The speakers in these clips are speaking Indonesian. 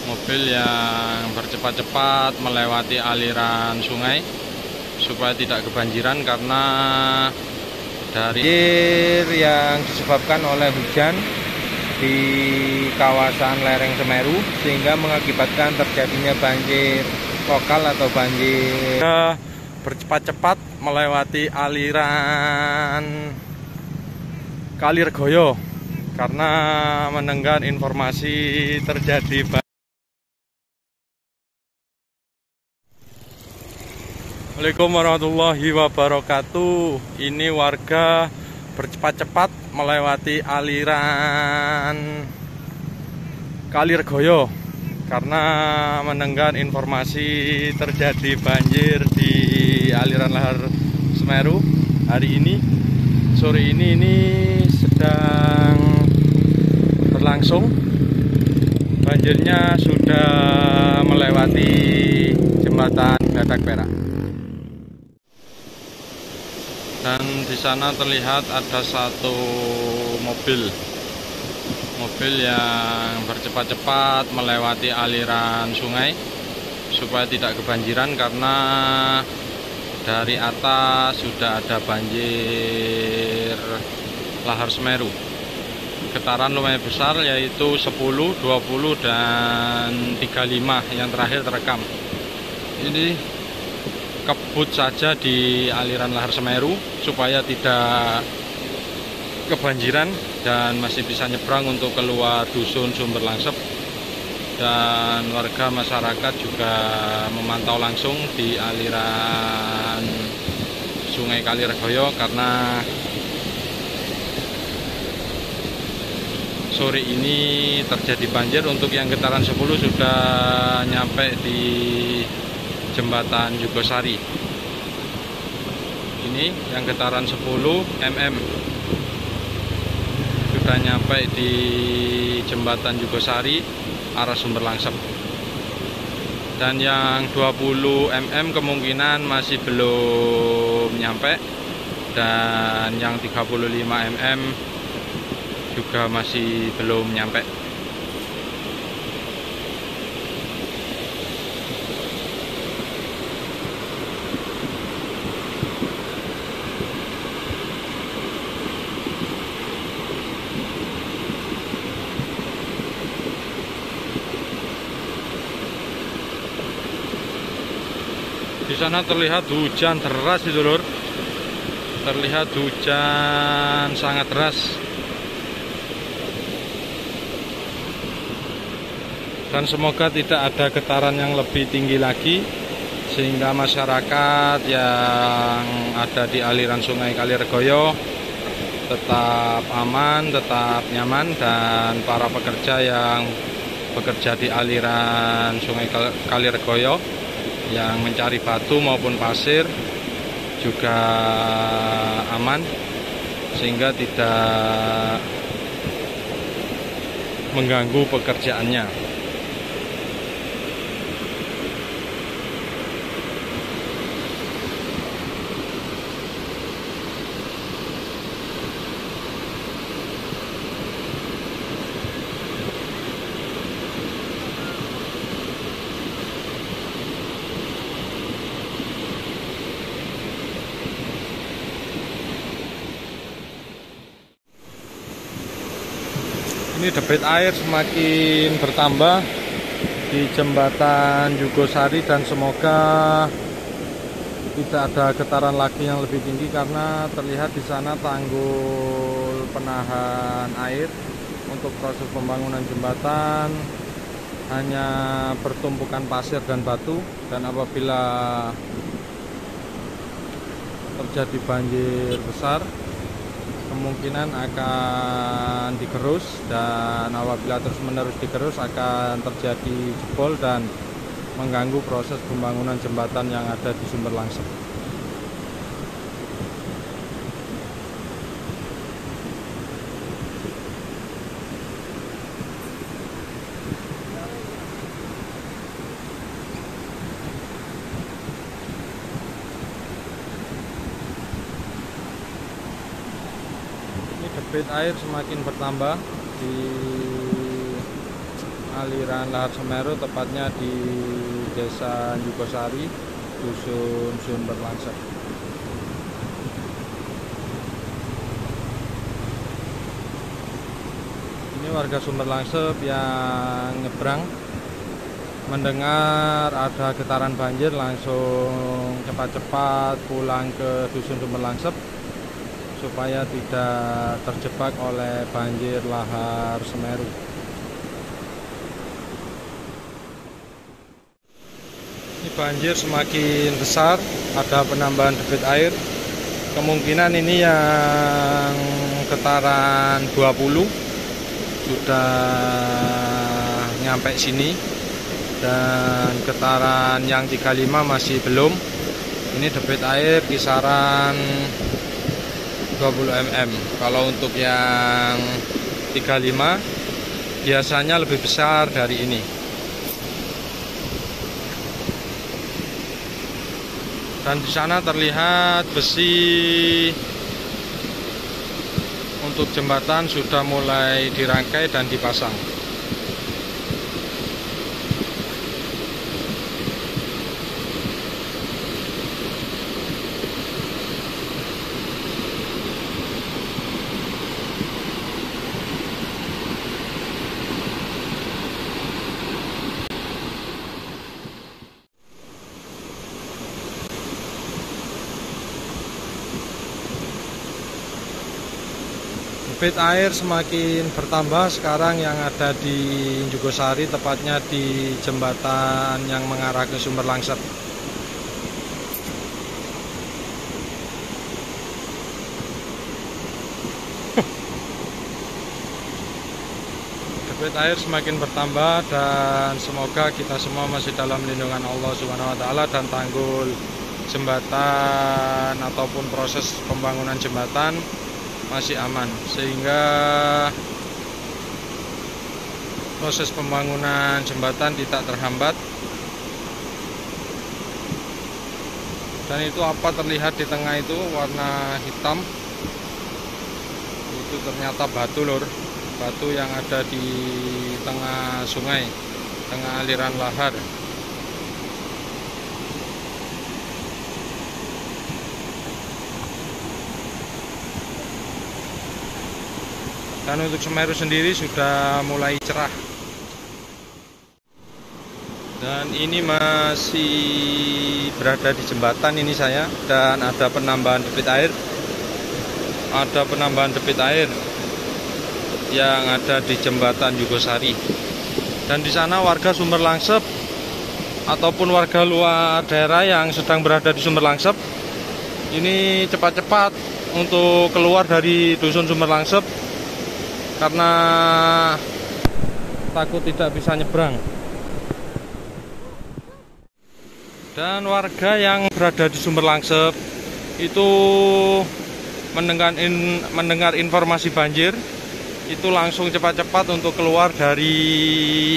mobil yang bercepat-cepat melewati aliran sungai supaya tidak kebanjiran karena dari banjir yang disebabkan oleh hujan di kawasan lereng Semeru sehingga mengakibatkan terjadinya banjir lokal atau banjir bercepat-cepat melewati aliran Kaliregoyo karena mendengar informasi terjadi banjir. Assalamualaikum warahmatullahi wabarakatuh. Ini warga bercepat-cepat melewati aliran Kaliregoyo karena mendengar informasi terjadi banjir di aliran lahar Semeru hari ini. Sore ini sedang berlangsung. Banjirnya sudah melewati jembatan Badak Perak. Dan di sana terlihat ada satu mobil yang bercepat-cepat melewati aliran sungai supaya tidak kebanjiran karena dari atas sudah ada banjir lahar Semeru. Getaran lumayan besar yaitu 10, 20 dan 35 yang terakhir terekam. Ini kebut saja di aliran lahar Semeru supaya tidak kebanjiran dan masih bisa nyebrang untuk keluar dusun Sumber Langsep. Dan warga masyarakat juga memantau langsung di aliran Sungai Kaliregoyo karena sore ini terjadi banjir. Untuk yang getaran 10 sudah nyampe di jembatan Jugosari. Ini yang getaran 10 mm sudah nyampe di jembatan Jugosari arah Sumber Langsep. Dan yang 20 mm kemungkinan masih belum nyampe, dan yang 35 mm juga masih belum nyampe. Di sana terlihat hujan deras itu, Lur. Terlihat hujan sangat deras. Dan semoga tidak ada getaran yang lebih tinggi lagi sehingga masyarakat yang ada di aliran Sungai Kaliregoyo tetap aman, tetap nyaman, dan para pekerja yang bekerja di aliran Sungai Kaliregoyo yang mencari batu maupun pasir juga aman sehingga tidak mengganggu pekerjaannya. Ini debit air semakin bertambah di jembatan Jugosari dan semoga tidak ada getaran lagi yang lebih tinggi karena terlihat di sana tanggul penahan air untuk proses pembangunan jembatan hanya bertumpukan pasir dan batu, dan apabila terjadi banjir besar kemungkinan akan digerus, dan apabila terus-menerus digerus akan terjadi jebol dan mengganggu proses pembangunan jembatan yang ada di Sumber Langsep. Debit air semakin bertambah di aliran Lahar Semeru, tepatnya di Desa Jugosari, Dusun Sumber Langsep. Ini warga Sumber Langsep yang nyebrang, mendengar ada getaran banjir langsung cepat-cepat pulang ke Dusun Sumber Langsep supaya tidak terjebak oleh banjir Lahar Semeru. Ini banjir semakin besar, ada penambahan debit air. Kemungkinan ini yang getaran 20 sudah nyampe sini, dan getaran yang 35 masih belum. Ini debit air kisaran 20 mm. Kalau untuk yang 35 biasanya lebih besar dari ini. Dan di sana terlihat besi untuk jembatan sudah mulai dirangkai dan dipasang. Debit air semakin bertambah sekarang yang ada di Jugosari, tepatnya di jembatan yang mengarah ke Sumber Langsep. Debit air semakin bertambah, dan semoga kita semua masih dalam lindungan Allah Subhanahu wa Ta'ala, dan tanggul jembatan ataupun proses pembangunan jembatan masih aman, sehingga proses pembangunan jembatan tidak terhambat. Dan itu apa terlihat di tengah itu warna hitam, itu ternyata batu lur, batu yang ada di tengah sungai, tengah aliran lahar. Dan untuk Semeru sendiri sudah mulai cerah. Dan ini masih berada di jembatan ini saya, dan ada penambahan debit air. Ada penambahan debit air yang ada di jembatan Jugosari. Dan di sana warga Sumber Langsep ataupun warga luar daerah yang sedang berada di Sumber Langsep ini cepat-cepat untuk keluar dari Dusun Sumber Langsep, karena takut tidak bisa nyebrang. Dan warga yang berada di Sumber Langsep itu mendengar informasi banjir, itu langsung cepat-cepat untuk keluar dari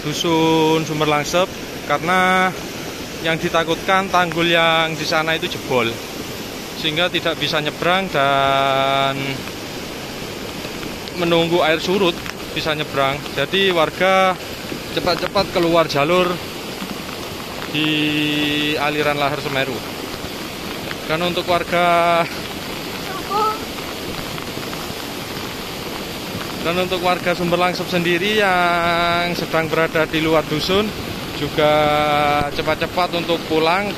Dusun Sumber Langsep, karena yang ditakutkan tanggul yang di sana itu jebol sehingga tidak bisa nyebrang, dan menunggu air surut bisa nyebrang. Jadi warga cepat-cepat keluar jalur di aliran Lahar Semeru. Dan untuk warga Sumber Langsep sendiri yang sedang berada di luar dusun juga cepat-cepat untuk pulang,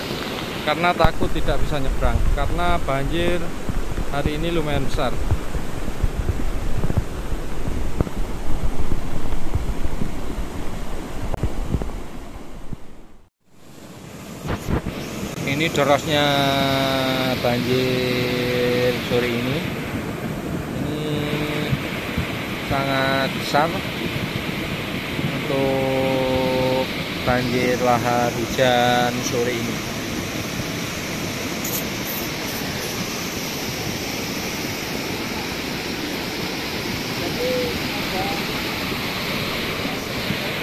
karena takut tidak bisa nyebrang, karena banjir hari ini lumayan besar. Ini derasnya banjir sore ini sangat besar untuk banjir lahar hujan sore ini.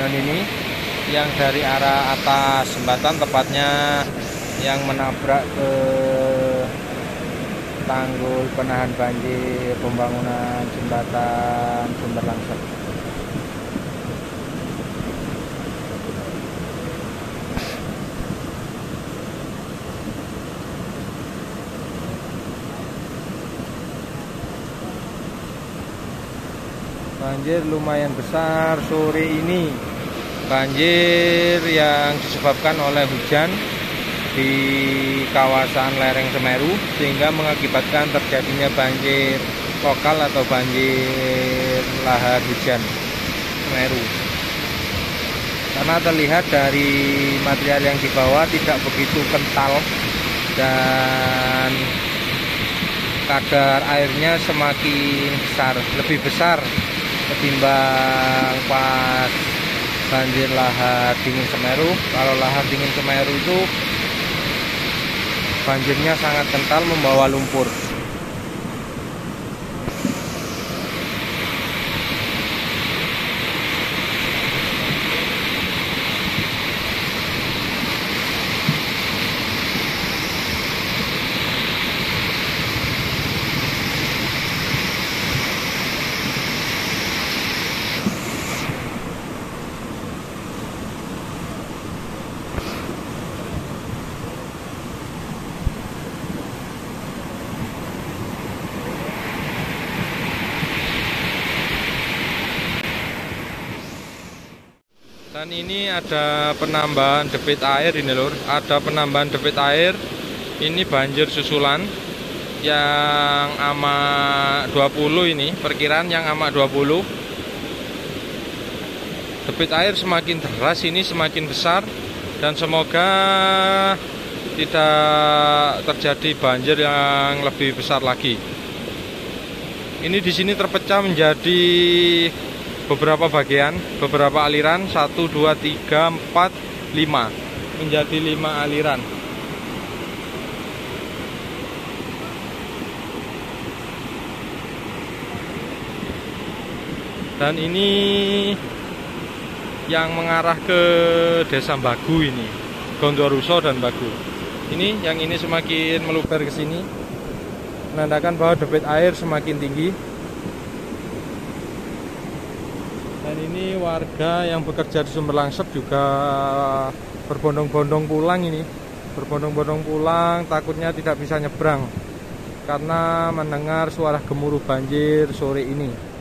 Dan ini yang dari arah atas jembatan, tepatnya yang menabrak ke tanggul penahan banjir pembangunan jembatan Sumber Langsep. Banjir lumayan besar sore ini. Banjir yang disebabkan oleh hujan di kawasan lereng Semeru, sehingga mengakibatkan terjadinya banjir lokal atau banjir lahar hujan Semeru. Karena terlihat dari material yang dibawa tidak begitu kental dan kadar airnya semakin besar, lebih besar ketimbang pas banjir lahar dingin Semeru. Kalau lahar dingin Semeru itu banjirnya sangat kental, membawa lumpur. Dan ini ada penambahan debit air ini lur, ada penambahan debit air. Ini banjir susulan yang amak 20 ini, perkiraan yang amak 20. Debit air semakin deras ini, semakin besar, dan semoga tidak terjadi banjir yang lebih besar lagi. Ini di sini terpecah menjadi beberapa bagian, beberapa aliran, 1, 2, 3, 4, 5, menjadi 5 aliran. Dan ini yang mengarah ke Desa Bagu ini, Gondoruso dan Bagu. Ini yang ini semakin meluber ke sini, menandakan bahwa debit air semakin tinggi. Dan ini warga yang bekerja di Sumber Langsep juga berbondong-bondong pulang ini. Berbondong-bondong pulang, takutnya tidak bisa nyebrang karena mendengar suara gemuruh banjir sore ini.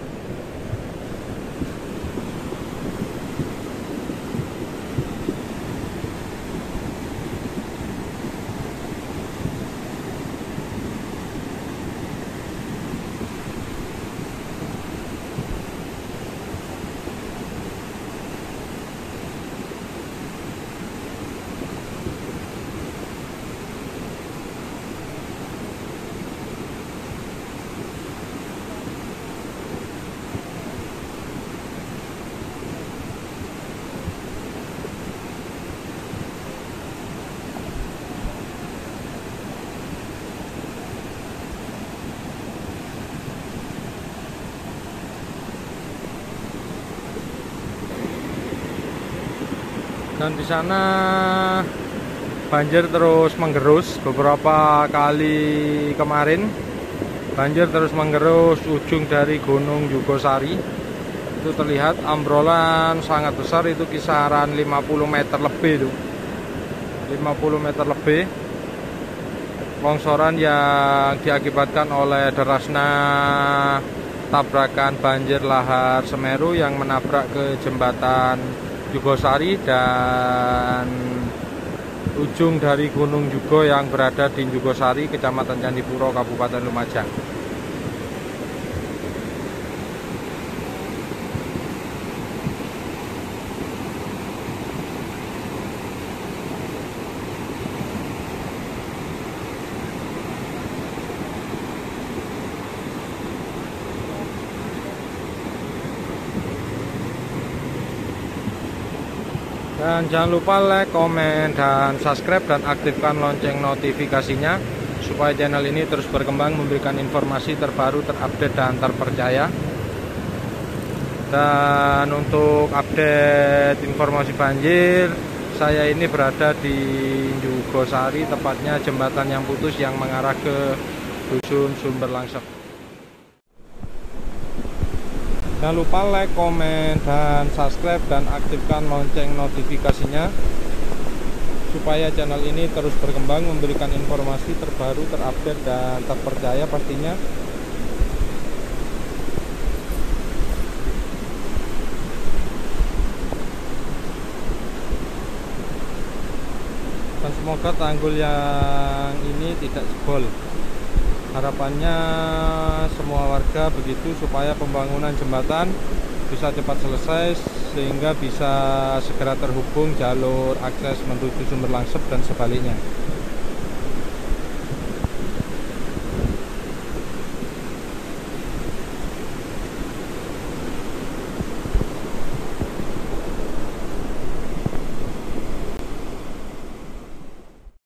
Dan di sana banjir terus menggerus beberapa kali kemarin. Banjir terus menggerus ujung dari Gunung Jugosari. Itu terlihat ambrolan sangat besar, itu kisaran 50 meter lebih itu. 50 meter lebih. Longsoran yang diakibatkan oleh derasnya tabrakan banjir lahar Semeru yang menabrak ke jembatan Jugosari dan ujung dari Gunung Jugo yang berada di Jugosari, Kecamatan Candipuro, Kabupaten Lumajang. Dan jangan lupa like, komen, dan subscribe, dan aktifkan lonceng notifikasinya supaya channel ini terus berkembang, memberikan informasi terbaru, terupdate, dan terpercaya. Dan untuk update informasi banjir, saya ini berada di Jugosari, tepatnya jembatan yang putus yang mengarah ke Dusun Sumber Langsep. Jangan lupa like, komen, dan subscribe, dan aktifkan lonceng notifikasinya supaya channel ini terus berkembang, memberikan informasi terbaru, terupdate, dan terpercaya pastinya. semoga tanggul yang ini tidak jebol. Harapannya semua warga begitu, supaya pembangunan jembatan bisa cepat selesai sehingga bisa segera terhubung jalur akses menuju Sumber Langsep dan sebaliknya.